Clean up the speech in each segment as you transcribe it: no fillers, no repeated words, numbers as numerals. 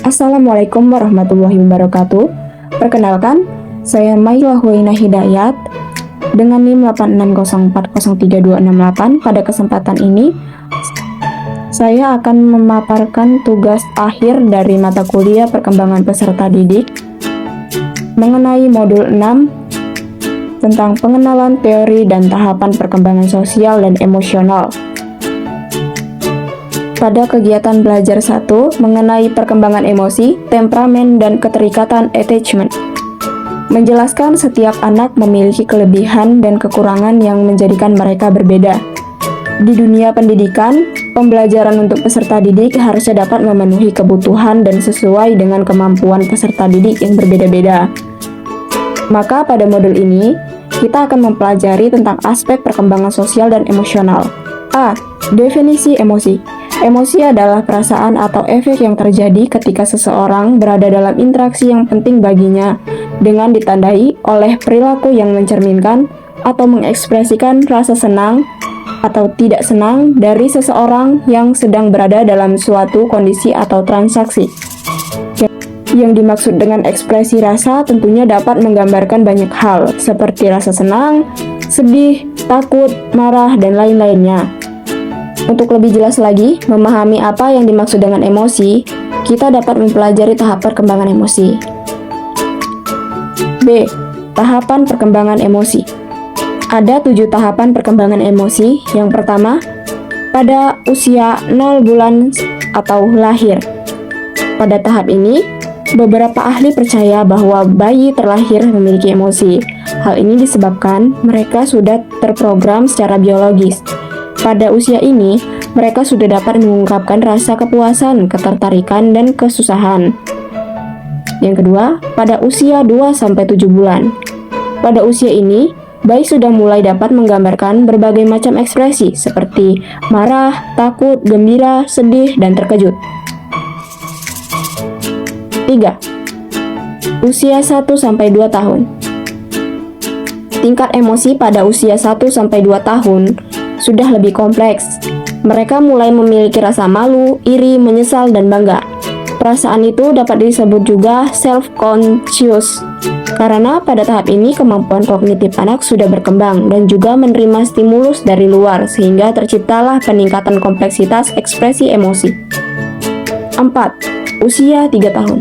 Assalamualaikum warahmatullahi wabarakatuh. Perkenalkan, saya Maila Huwaina Hidayat dengan NIM 8604032668. Pada kesempatan ini, saya akan memaparkan tugas akhir dari mata kuliah perkembangan peserta didik mengenai modul 6 tentang pengenalan teori dan tahapan perkembangan sosial dan emosional. Pada kegiatan belajar 1 mengenai perkembangan emosi, temperamen, dan keterikatan attachment, menjelaskan setiap anak memiliki kelebihan dan kekurangan yang menjadikan mereka berbeda. Di dunia pendidikan, pembelajaran untuk peserta didik harusnya dapat memenuhi kebutuhan dan sesuai dengan kemampuan peserta didik yang berbeda-beda. Maka pada modul ini, kita akan mempelajari tentang aspek perkembangan sosial dan emosional. A. Definisi emosi. Emosi adalah perasaan atau efek yang terjadi ketika seseorang berada dalam interaksi yang penting baginya, dengan ditandai oleh perilaku yang mencerminkan atau mengekspresikan rasa senang atau tidak senang dari seseorang yang sedang berada dalam suatu kondisi atau transaksi. Yang dimaksud dengan ekspresi rasa tentunya dapat menggambarkan banyak hal, seperti rasa senang, sedih, takut, marah, dan lain-lainnya. Untuk lebih jelas lagi, memahami apa yang dimaksud dengan emosi, kita dapat mempelajari tahap perkembangan emosi. B. Tahapan perkembangan emosi. Ada 7 tahapan perkembangan emosi. Yang pertama, pada usia 0 bulan atau lahir. Pada tahap ini, beberapa ahli percaya bahwa bayi terlahir memiliki emosi. Hal ini disebabkan mereka sudah terprogram secara biologis. Pada usia ini, mereka sudah dapat mengungkapkan rasa kepuasan, ketertarikan, dan kesusahan. Yang kedua, pada usia 2-7 bulan. Pada usia ini, bayi sudah mulai dapat menggambarkan berbagai macam ekspresi seperti marah, takut, gembira, sedih, dan terkejut. 3. Usia 1-2 tahun. Tingkat emosi pada usia 1-2 tahun sudah lebih kompleks. Mereka mulai memiliki rasa malu, iri, menyesal, dan bangga. Perasaan itu dapat disebut juga self-conscious, karena pada tahap ini kemampuan kognitif anak sudah berkembang dan juga menerima stimulus dari luar, sehingga terciptalah peningkatan kompleksitas ekspresi emosi. 4. Usia 3 tahun.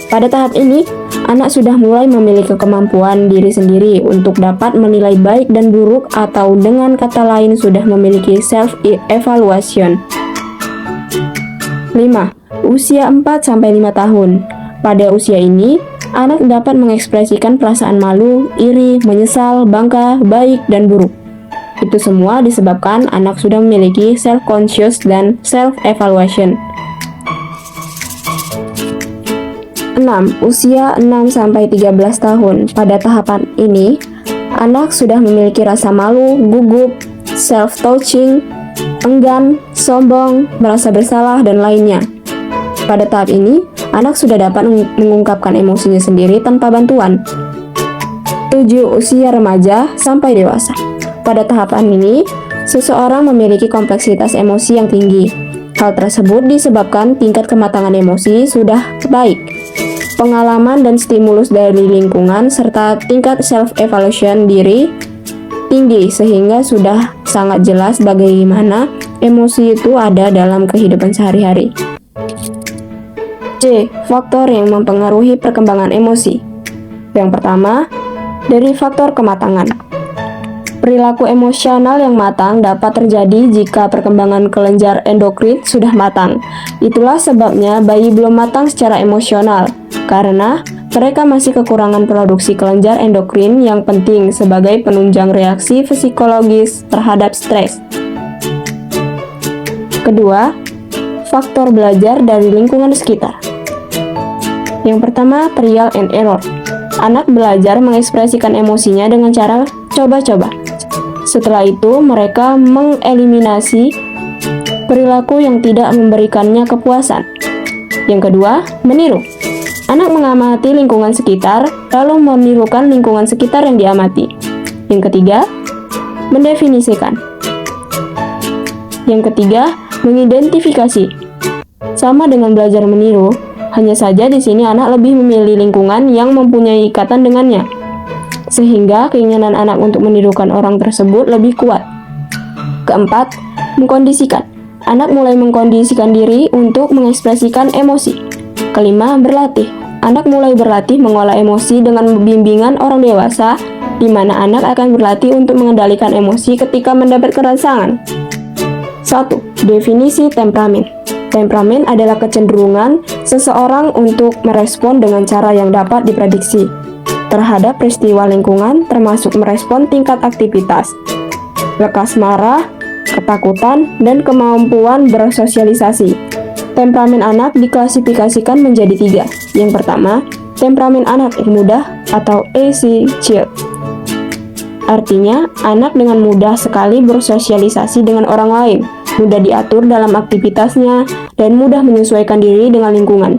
Pada tahap ini, anak sudah mulai memiliki kemampuan diri sendiri untuk dapat menilai baik dan buruk, atau dengan kata lain sudah memiliki self-evaluation. 5. Usia 4-5 tahun. Pada usia ini, anak dapat mengekspresikan perasaan malu, iri, menyesal, bangga, baik, dan buruk. Itu semua disebabkan anak sudah memiliki self-conscious dan self-evaluation. 6. Usia 6-13 tahun. Pada tahapan ini, anak sudah memiliki rasa malu, gugup, self-touching, enggan, sombong, merasa bersalah, dan lainnya. Pada tahap ini, anak sudah dapat mengungkapkan emosinya sendiri tanpa bantuan. 7. Usia remaja sampai dewasa. Pada tahapan ini, seseorang memiliki kompleksitas emosi yang tinggi. Hal tersebut disebabkan tingkat kematangan emosi sudah baik, pengalaman dan stimulus dari lingkungan, serta tingkat self-evaluation diri tinggi, sehingga sudah sangat jelas bagaimana emosi itu ada dalam kehidupan sehari-hari. C. Faktor yang mempengaruhi perkembangan emosi. Yang pertama, dari faktor kematangan. Perilaku emosional yang matang dapat terjadi jika perkembangan kelenjar endokrin sudah matang. Itulah sebabnya bayi belum matang secara emosional, karena mereka masih kekurangan produksi kelenjar endokrin yang penting sebagai penunjang reaksi psikologis terhadap stres. Kedua, faktor belajar dari lingkungan sekitar. Yang pertama, trial and error. Anak belajar mengekspresikan emosinya dengan cara coba-coba. Setelah itu, mereka mengeliminasi perilaku yang tidak memberikannya kepuasan. Yang kedua, meniru. Anak mengamati lingkungan sekitar, lalu menirukan lingkungan sekitar yang diamati. Yang ketiga, mendefinisikan. Yang ketiga, mengidentifikasi. Sama dengan belajar meniru, Hanya saja di sini anak lebih memilih lingkungan yang mempunyai ikatan dengannya, sehingga keinginan anak untuk menirukan orang tersebut lebih kuat. Keempat, mengkondisikan. Anak mulai mengkondisikan diri untuk mengekspresikan emosi. Kelima, berlatih. Anak mulai berlatih mengolah emosi dengan bimbingan orang dewasa, di mana anak akan berlatih untuk mengendalikan emosi ketika mendapat rangsangan. 1. Definisi temperamen. Temperamen adalah kecenderungan seseorang untuk merespon dengan cara yang dapat diprediksi terhadap peristiwa lingkungan, termasuk merespon tingkat aktivitas, lekas marah, ketakutan, dan kemampuan bersosialisasi. Temperamen anak diklasifikasikan menjadi 3. Yang pertama, temperamen anak yang mudah atau easy child. Artinya, anak dengan mudah sekali bersosialisasi dengan orang lain, mudah diatur dalam aktivitasnya, dan mudah menyesuaikan diri dengan lingkungan.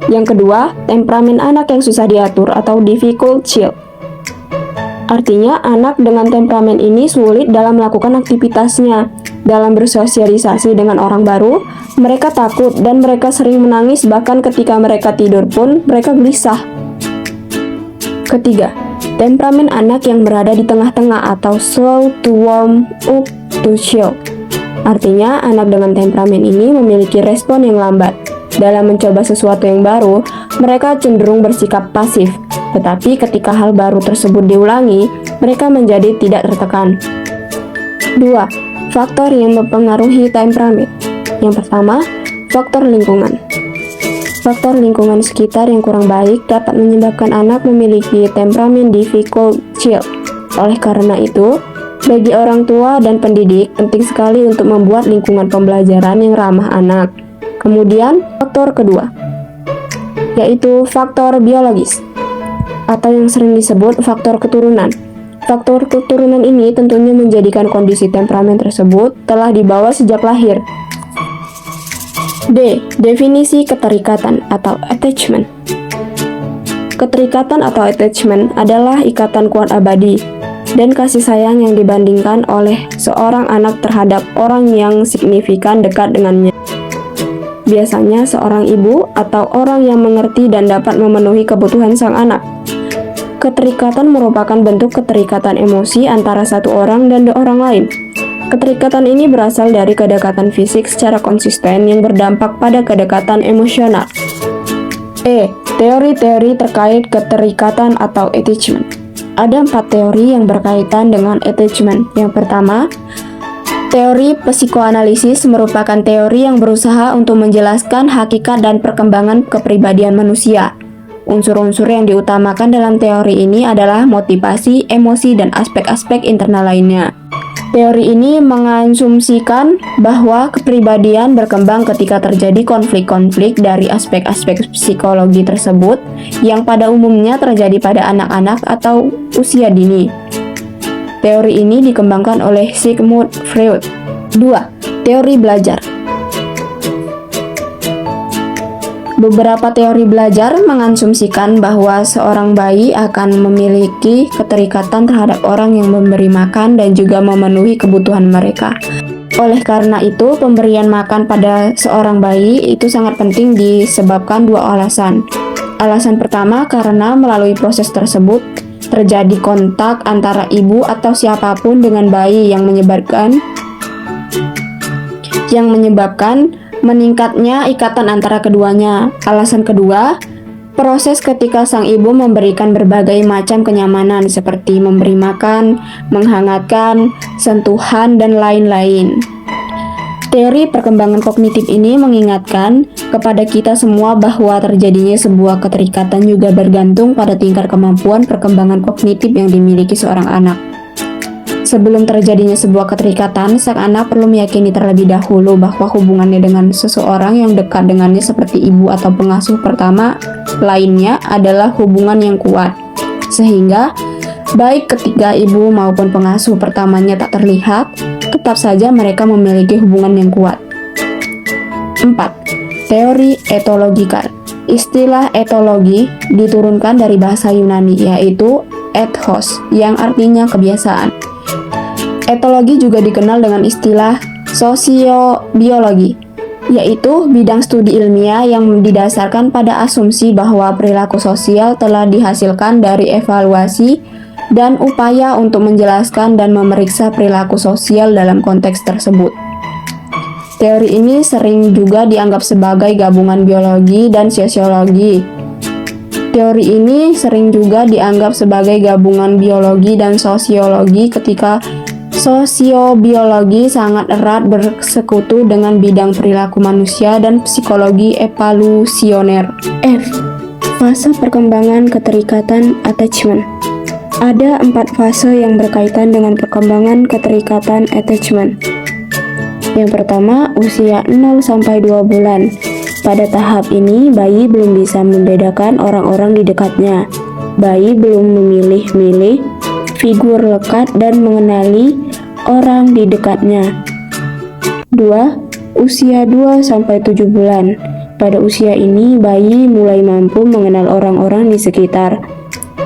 Yang kedua, temperamen anak yang susah diatur atau difficult child. Artinya, anak dengan temperamen ini sulit dalam melakukan aktivitasnya. Dalam bersosialisasi dengan orang baru, mereka takut dan mereka sering menangis, bahkan ketika mereka tidur pun mereka gelisah. Ketiga, temperamen anak yang berada di tengah-tengah atau slow to warm up to chill. Artinya, anak dengan temperamen ini memiliki respon yang lambat. Dalam mencoba sesuatu yang baru, mereka cenderung bersikap pasif. Tetapi ketika hal baru tersebut diulangi, mereka menjadi tidak tertekan. 2. Faktor yang mempengaruhi temperamen. Yang pertama, faktor lingkungan. Faktor lingkungan sekitar yang kurang baik dapat menyebabkan anak memiliki temperamen difficult child. Oleh karena itu, bagi orang tua dan pendidik penting sekali untuk membuat lingkungan pembelajaran yang ramah anak. Kemudian, faktor kedua, yaitu faktor biologis, atau yang sering disebut faktor keturunan. Faktor keturunan ini tentunya menjadikan kondisi temperamen tersebut telah dibawa sejak lahir. D. Definisi keterikatan atau attachment. Keterikatan atau attachment adalah ikatan kuat abadi dan kasih sayang yang dibandingkan oleh seorang anak terhadap orang yang signifikan dekat dengannya. Biasanya seorang ibu atau orang yang mengerti dan dapat memenuhi kebutuhan sang anak. Keterikatan merupakan bentuk keterikatan emosi antara satu orang dan orang lain. Keterikatan ini berasal dari kedekatan fisik secara konsisten yang berdampak pada kedekatan emosional. E. Teori-teori terkait keterikatan atau attachment. Ada 4 teori yang berkaitan dengan attachment. Yang pertama, teori psikoanalisis merupakan teori yang berusaha untuk menjelaskan hakikat dan perkembangan kepribadian manusia. Unsur-unsur yang diutamakan dalam teori ini adalah motivasi, emosi, dan aspek-aspek internal lainnya. Teori ini mengasumsikan bahwa kepribadian berkembang ketika terjadi konflik-konflik dari aspek-aspek psikologi tersebut yang pada umumnya terjadi pada anak-anak atau usia dini. Teori ini dikembangkan oleh Sigmund Freud. 2. Teori belajar. Beberapa teori belajar mengasumsikan bahwa seorang bayi akan memiliki keterikatan terhadap orang yang memberi makan dan juga memenuhi kebutuhan mereka. Oleh karena itu, pemberian makan pada seorang bayi itu sangat penting disebabkan 2 alasan. Alasan pertama, karena melalui proses tersebut terjadi kontak antara ibu atau siapapun dengan bayi yang menyebabkan meningkatnya ikatan antara keduanya. Alasan kedua, proses ketika sang ibu memberikan berbagai macam kenyamanan seperti memberi makan, menghangatkan, sentuhan, dan lain-lain. Teori perkembangan kognitif ini mengingatkan kepada kita semua bahwa terjadinya sebuah keterikatan juga bergantung pada tingkat kemampuan perkembangan kognitif yang dimiliki seorang anak. Sebelum terjadinya sebuah keterikatan, sang anak perlu meyakini terlebih dahulu bahwa hubungannya dengan seseorang yang dekat dengannya seperti ibu atau pengasuh pertama lainnya adalah hubungan yang kuat. Sehingga, baik ketika ibu maupun pengasuh pertamanya tak terlihat, tetap saja mereka memiliki hubungan yang kuat. 4. Teori etologikal. Istilah etologi diturunkan dari bahasa Yunani, yaitu ethos, yang artinya kebiasaan. Etologi juga dikenal dengan istilah sosiobiologi. yaitu bidang studi ilmiah yang didasarkan pada asumsi bahwa perilaku sosial telah dihasilkan dari evaluasi dan upaya untuk menjelaskan dan memeriksa perilaku sosial dalam konteks tersebut. Teori ini sering juga dianggap sebagai gabungan biologi dan sosiologi. Teori ini sering juga dianggap sebagai gabungan biologi dan sosiologi ketika sosiobiologi sangat erat bersekutu dengan bidang perilaku manusia dan psikologi evolusioner. F. Fase perkembangan keterikatan attachment. Ada 4 fase yang berkaitan dengan perkembangan keterikatan attachment. Yang pertama, usia 0-2 bulan. Pada tahap ini, bayi belum bisa membedakan orang-orang di dekatnya. Bayi belum memilih-milih figur lekat dan mengenali orang di dekatnya. 2. Usia 2-7 bulan. Pada usia ini, bayi mulai mampu mengenal orang-orang di sekitar.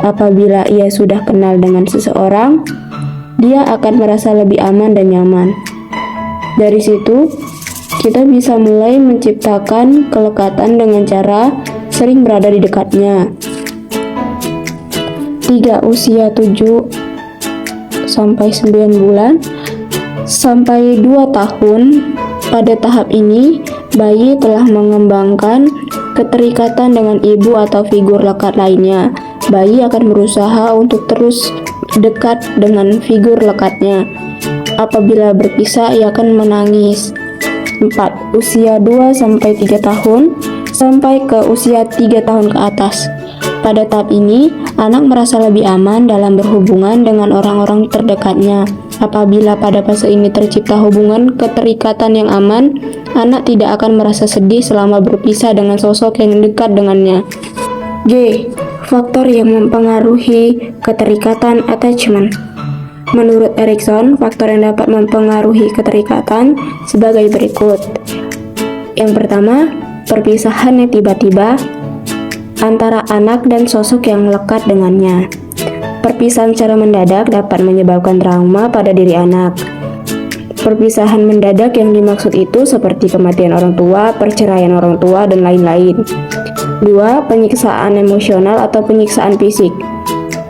Apabila ia sudah kenal dengan seseorang, dia akan merasa lebih aman dan nyaman. Dari situ, kita bisa mulai menciptakan kelekatan dengan cara sering berada di dekatnya. 3. Usia 7-9 bulan sampai 2 tahun. Pada tahap ini, bayi telah mengembangkan keterikatan dengan ibu atau figur lekat lainnya. Bayi akan berusaha untuk terus dekat dengan figur lekatnya. Apabila berpisah, ia akan menangis. 4. Usia 2-3 tahun sampai ke usia 3 tahun ke atas. Pada tahap ini, anak merasa lebih aman dalam berhubungan dengan orang-orang terdekatnya. Apabila pada fase ini tercipta hubungan keterikatan yang aman, anak tidak akan merasa sedih selama berpisah dengan sosok yang dekat dengannya. G. Faktor yang mempengaruhi keterikatan attachment. Menurut Erikson, faktor yang dapat mempengaruhi keterikatan sebagai berikut. Yang pertama, perpisahan yang tiba-tiba antara anak dan sosok yang lekat dengannya. Perpisahan secara mendadak dapat menyebabkan trauma pada diri anak. Perpisahan mendadak yang dimaksud itu seperti kematian orang tua, perceraian orang tua, dan lain-lain. 2. Penyiksaan emosional atau penyiksaan fisik.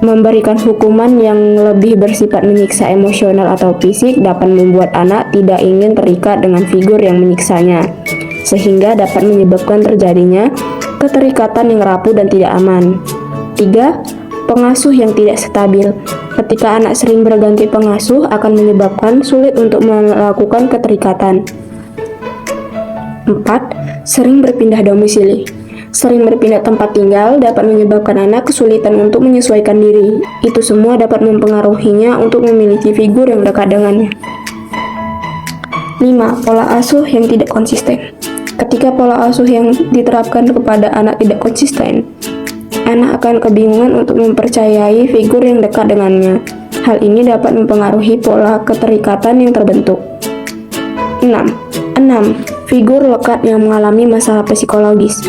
Memberikan hukuman yang lebih bersifat menyiksa emosional atau fisik dapat membuat anak tidak ingin terikat dengan figur yang menyiksanya, sehingga dapat menyebabkan terjadinya keterikatan yang rapuh dan tidak aman. 3. Pengasuh yang tidak stabil. Ketika anak sering berganti pengasuh akan menyebabkan sulit untuk melakukan keterikatan. 4. Sering berpindah domisili. Sering berpindah tempat tinggal dapat menyebabkan anak kesulitan untuk menyesuaikan diri. Itu semua dapat mempengaruhinya untuk memiliki figur yang dekat dengannya. 5. Pola asuh yang tidak konsisten. Ketika pola asuh yang diterapkan kepada anak tidak konsisten, anak akan kebingungan untuk mempercayai figur yang dekat dengannya. Hal ini dapat mempengaruhi pola keterikatan yang terbentuk. 6. Figur lekat yang mengalami masalah psikologis.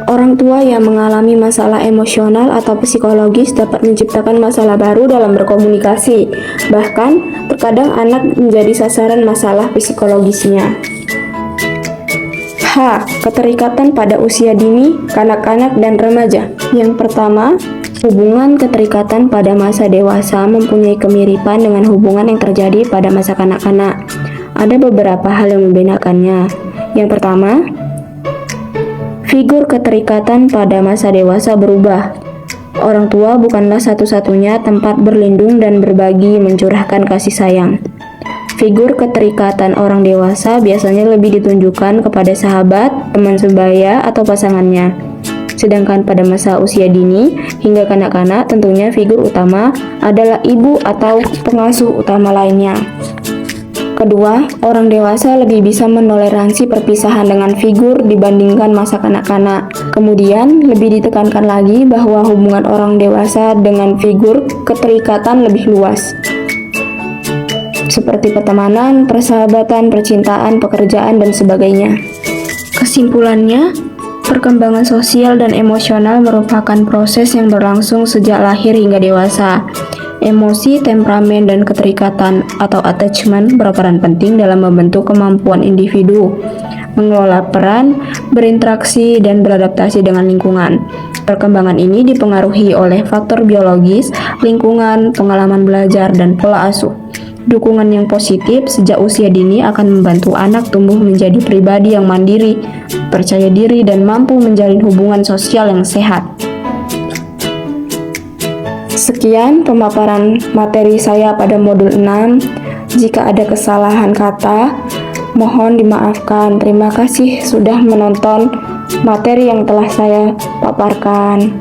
Orang tua yang mengalami masalah emosional atau psikologis dapat menciptakan masalah baru dalam berkomunikasi. Bahkan, terkadang anak menjadi sasaran masalah psikologisnya. H. Keterikatan pada usia dini, kanak-kanak, dan remaja. Yang pertama, hubungan keterikatan pada masa dewasa mempunyai kemiripan dengan hubungan yang terjadi pada masa kanak-kanak. Ada beberapa hal yang membedakannya. Yang pertama, figur keterikatan pada masa dewasa berubah. Orang tua bukanlah satu-satunya tempat berlindung dan berbagi mencurahkan kasih sayang. Figur keterikatan orang dewasa biasanya lebih ditunjukkan kepada sahabat, teman sebaya, atau pasangannya. Sedangkan pada masa usia dini hingga kanak-kanak tentunya figur utama adalah ibu atau pengasuh utama lainnya. Kedua, orang dewasa lebih bisa menoleransi perpisahan dengan figur dibandingkan masa kanak-kanak. Kemudian, lebih ditekankan lagi bahwa hubungan orang dewasa dengan figur keterikatan lebih luas, seperti pertemanan, persahabatan, percintaan, pekerjaan, dan sebagainya. Kesimpulannya, perkembangan sosial dan emosional merupakan proses yang berlangsung sejak lahir hingga dewasa. Emosi, temperamen, dan keterikatan atau attachment berperan penting dalam membentuk kemampuan individu. mengelola peran, berinteraksi, dan beradaptasi dengan lingkungan. Perkembangan ini dipengaruhi oleh faktor biologis, lingkungan, pengalaman belajar, dan pola asuh. Dukungan yang positif sejak usia dini akan membantu anak tumbuh menjadi pribadi yang mandiri, percaya diri, dan mampu menjalin hubungan sosial yang sehat. Sekian pemaparan materi saya pada modul 6. Jika ada kesalahan kata, mohon dimaafkan. Terima kasih sudah menonton materi yang telah saya paparkan.